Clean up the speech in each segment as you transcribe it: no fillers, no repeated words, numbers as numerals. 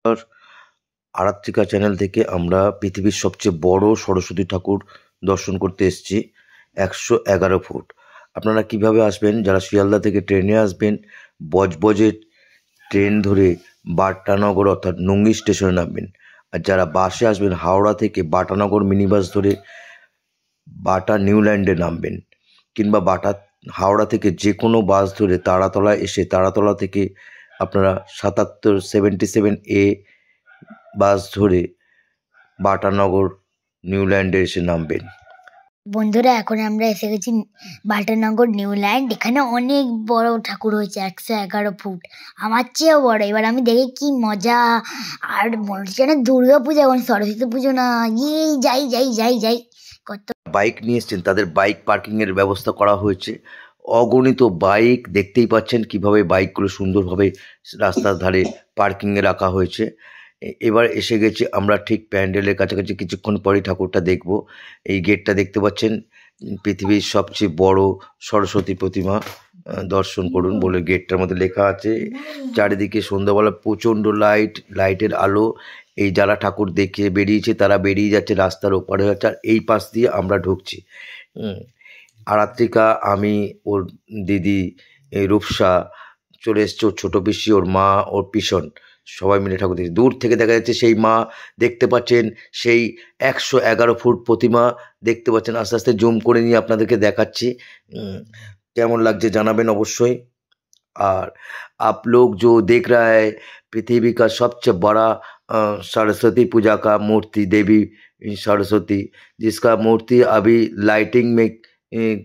আর Aratrika channel থেকে আমরা পৃথিবীর সবচেয়ে বড় সরস্বতী ঠাকুর দর্শন করতে এসেছি 111 ফুট। আপনারা কিভাবে আসবেন? যারা শিয়ালদা থেকে ট্রেনে আসবেন, বজবজে ট্রেন ধরে বাটানগর অর্থাৎ নঙ্গি স্টেশনে নামবেন। আর যারা বাসে আসবেন হাওড়া থেকে বাটানগর মিনি বাস ধরে বাটা নিউল্যান্ডে নামবেন, কিংবা হাওড়া থেকে যে কোনো বাস ধরে তারাতলা এসে তারাতলা থেকে আপনারা 77 বাস ধরে বাটানগর নিউল্যান্ডে এসে নামবেন। বন্ধুরা, এখন আমরা এসে গেছি বাটানগর নিউল্যান্ড। এখানে অনেক বড় ঠাকুর হয়েছে, 111 ফুট, আমার চেয়েও বড়। এবার আমি দেখি কি মজা। আর মনে হচ্ছে না দুর্গা পূজা এবং সরস্বতী পুজো না। যাই যাই যাই যাই কত বাইক নিয়ে এসছেন, তাদের বাইক পার্কিংয়ের ব্যবস্থা করা হয়েছে। অগণিত বাইক দেখতেই পাচ্ছেন কিভাবে বাইকগুলো সুন্দরভাবে রাস্তার ধারে পার্কিংয়ে রাখা হয়েছে। এবার এসে গেছি আমরা ঠিক প্যান্ডেলের কাছাকাছি, কিছুক্ষণ পরেই ঠাকুরটা দেখব। এই গেটটা দেখতে পাচ্ছেন, পৃথিবীর সবচেয়ে বড় সরস্বতী প্রতিমা দর্শন করুন বলে গেটটার মধ্যে লেখা আছে। চারিদিকে সন্ধ্যাবেলা প্রচণ্ড লাইটের আলো। এই যারা ঠাকুর দেখে বেরিয়েছে তারা বেরিয়ে যাচ্ছে, রাস্তার ওপারে যাচ্ছে, আর এই পাশ দিয়ে আমরা ঢুকছি। আরাত্রিকা, আমি, ওর দিদি রূপসা চলে এসছে, ওর ছোটো পিসি, ওর মা, ওর পিসন, সবাই মিলে ঠাকুর দেখছি। দূর থেকে দেখা যাচ্ছে সেই মা, দেখতে পাচ্ছেন সেই 111 ফুট প্রতিমা দেখতে পাচ্ছেন। আস্তে আস্তে জুম করে নিয়ে আপনাদেরকে দেখাচ্ছি, কেমন লাগছে জানাবেন অবশ্যই। আর आप लोग जो देख रहा है पृथ्वी का सबसे बड़ा सरस्वती पूजा का मूर्ति, देवी सरस्वती, जिसका मूर्ति अभी लाइटिंग में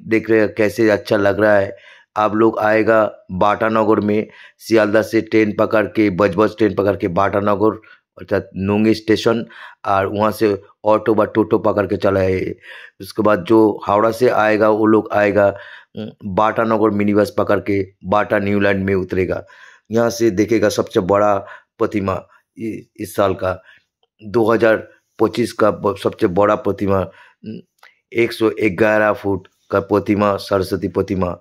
देख रहे हैं कैसे अच्छा लग रहा है। आप लोग आएगा बाटानगर में, सियालदा से ट्रेन पकड़ के बजबज ट्रेन पकड़ के बाटानगर अर्थात नोंगी स्टेशन, और वहाँ से ऑटो व टोटो पकड़ के चला है। उसके बाद जो हावड़ा से आएगा वो लोग आएगा बाटानगर मिनी बस पकड़ के बाटा न्यूलैंड में उतरेगा। यहाँ से देखेगा सबसे बड़ा प्रतिमा इस साल का 2025 का सबसे बड़ा प्रतिमा, 111 ফুট का प्रतिमा, सरस्वती प्रतिमा।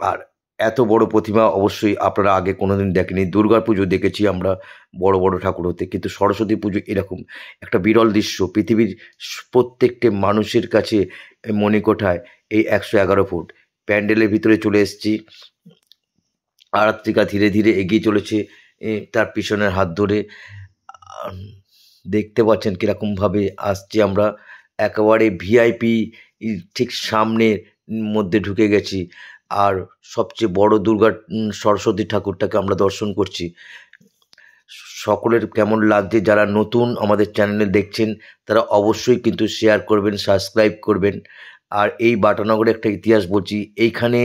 আর এত বড় প্রতিমা অবশ্যই আপনারা আগে কোনোদিন দেখেনি। দুর্গা পুজো দেখেছি আমরা বড় বড় ঠাকুর হতে, কিন্তু সরস্বতী পুজো এরকম একটা বিরল দৃশ্য। পৃথিবীর প্রত্যেকটি মানুষের কাছে মণিকোঠায় এই 111 ফুট। প্যান্ডেলের ভিতরে চলে এসেছি। আরাত্রিকা ধীরে ধীরে এগিয়ে চলেছে তার পিছনের হাত ধরে। দেখতে পাচ্ছেন কীরকমভাবে আসছি আমরা, একেবারে ভিআইপি ঠিক সামনের মধ্যে ঢুকে গেছি। আর সবচেয়ে বড় সরস্বতী ঠাকুরটাকে আমরা দর্শন করছি। সকলের কেমন লাগছে? যারা নতুন আমাদের চ্যানেলে দেখছেন তারা অবশ্যই কিন্তু শেয়ার করবেন, সাবস্ক্রাইব করবেন। আর এই বাটানগরে একটা ইতিহাস বলছি, এইখানে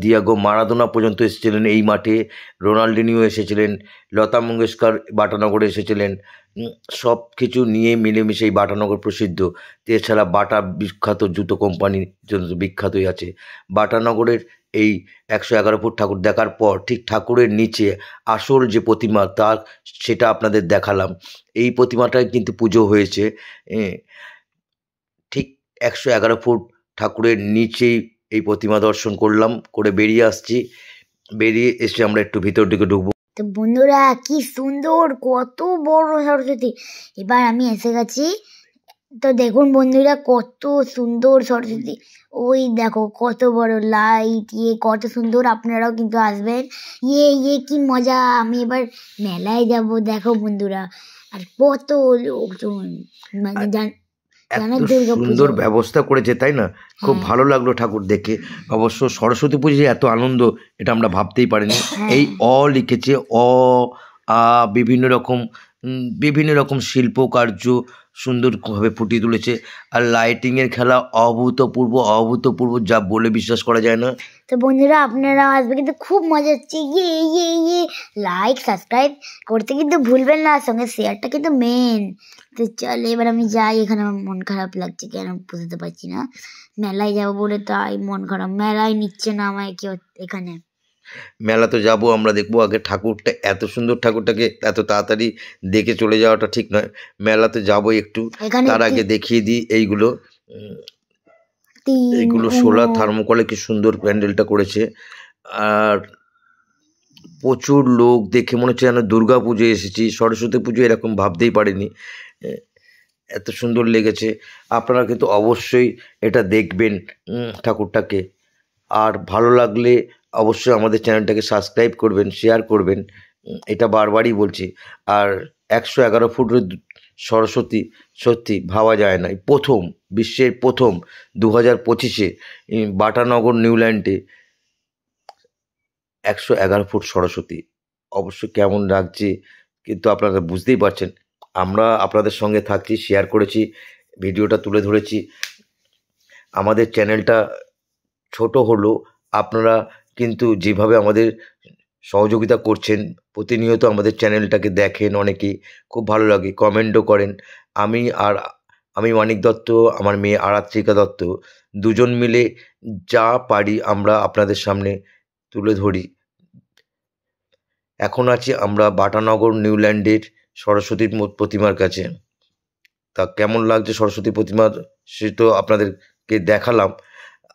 দিয়াগো মারাদোনা পর্যন্ত এসেছিলেন এই মাঠে, রোনাল্ডিনিও এসেছিলেন, লতা মঙ্গেশকর বাটানগরে এসেছিলেন। সব কিছু নিয়ে মিলেমিশে এই বাটানগর প্রসিদ্ধ। এছাড়া বাটা বিখ্যাত জুতো কোম্পানির জন্য বিখ্যাতই আছে। বাটানগরের এই 111 ফুট ঠাকুর দেখার পর ঠিক ঠাকুরের নিচে আসল যে প্রতিমা সেটা আপনাদের দেখালাম। এই প্রতিমাটায় কিন্তু পুজো হয়েছে। ঠিক 111 ফুট ঠাকুরের নিচেই এই প্রতিমা দর্শন করলাম, করে বেরিয়ে আসছি। বেরিয়ে এসে আমরা একটু ভিতর দিকে ঢুকবো। তো বন্ধুরা, কি সুন্দর, কত বড় সরস্বতী। এবার আমি এসে গেছি, তো দেখুন বন্ধুরা কত সুন্দর সরস্বতী। ওই দেখো কত বড় লাইট, কত সুন্দর। আপনারাও কিন্তু আসবেন। কি মজা। আমি এবার মেলায় যাব, দেখো বন্ধুরা। আর কত লোকজন, মানে সুন্দর ব্যবস্থা করেছে, তাই না? খুব ভালো লাগলো ঠাকুর দেখে। অবশ্য সরস্বতী পুজোয় এত আনন্দ এটা আমরা ভাবতেই পারিনি। এই লিখেছে, বিভিন্ন রকম শিল্পকার্য সুন্দরভাবে ফুটিয়ে তুলেছে। আর লাইটিংয়ের খেলা অভূতপূর্ব, যা বলে বিশ্বাস করা যায় না। তো বন্ধুরা, আপনারা আসবে, কিন্তু খুব মজা হচ্ছে। লাইক সাবস্ক্রাইব করতে কিন্তু ভুলবেন না, সঙ্গে শেয়ারটা কিন্তু মেন। তো চলে এবার আমি যাই। এখানে আমার মন খারাপ লাগছে, কেন বুঝতে পারছি না। মেলায় যাবো বলে তাই মন খারাপ। মেলায় নিচ্ছে না আমায় কেউ। এখানে মেলা তো যাবো, আমরা দেখবো। আগে ঠাকুরটা, এত সুন্দর ঠাকুরটাকে এত তাড়াতাড়ি দেখে চলে যাওয়াটা ঠিক নয়। মেলাতে যাবো একটু, তার আগে দেখিয়ে দিই এইগুলো সোলার থার্মোকলে কি সুন্দর প্যান্ডেলটা করেছে। আর প্রচুর লোক, দেখে মনে হচ্ছে যেন দুর্গা পুজো এসেছি, সরস্বতী পুজো এরকম ভাবতেই পারিনি। এত সুন্দর লেগেছে। আপনারা কিন্তু অবশ্যই এটা দেখবেন ঠাকুরটাকে। আর ভালো লাগলে অবশ্যই আমাদের চ্যানেলটাকে সাবস্ক্রাইব করবেন, শেয়ার করবেন, এটা বারবারই বলছি। আর 111 ফুটের সরস্বতী সত্যি ভাবা যায় না। প্রথম, বিশ্বের প্রথম 2025-এ বাটানগর নিউল্যান্ডে 111 ফুট সরস্বতী। অবশ্যই কেমন লাগছে কিন্তু আপনারা বুঝতেই পারছেন। আমরা আপনাদের সঙ্গে থাকছি, শেয়ার করেছি, ভিডিওটা তুলে ধরেছি। আমাদের চ্যানেলটা ছোট হলেও আপনারা কিন্তু যেভাবে আমাদের সহযোগিতা করছেন, প্রতিনিয়ত আমাদের চ্যানেলটাকে দেখেন, অনেকেই খুব ভালো লাগে, কমেন্টও করেন। আমি মানিক দত্ত, আমার মেয়ে আরাত্রিকা দত্ত, দুজন মিলে যা পারি আমরা আপনাদের সামনে তুলে ধরি। এখন আছি আমরা বাটানগর নিউল্যান্ডের সরস্বতীর প্রতিমার কাছে। তা কেমন লাগছে সরস্বতী প্রতিমার, সে তো আপনাদেরকে দেখালাম।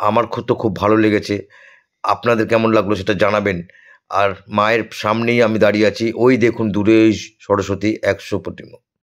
আমার খুব ভালো লেগেছে। আপনাদের কেমন লাগলো সেটা জানাবেন। আর মায়ের সামনেই আমি দাঁড়িয়ে আছি, ওই দেখুন দূরে সরস্বতী 100 প্রতিমা।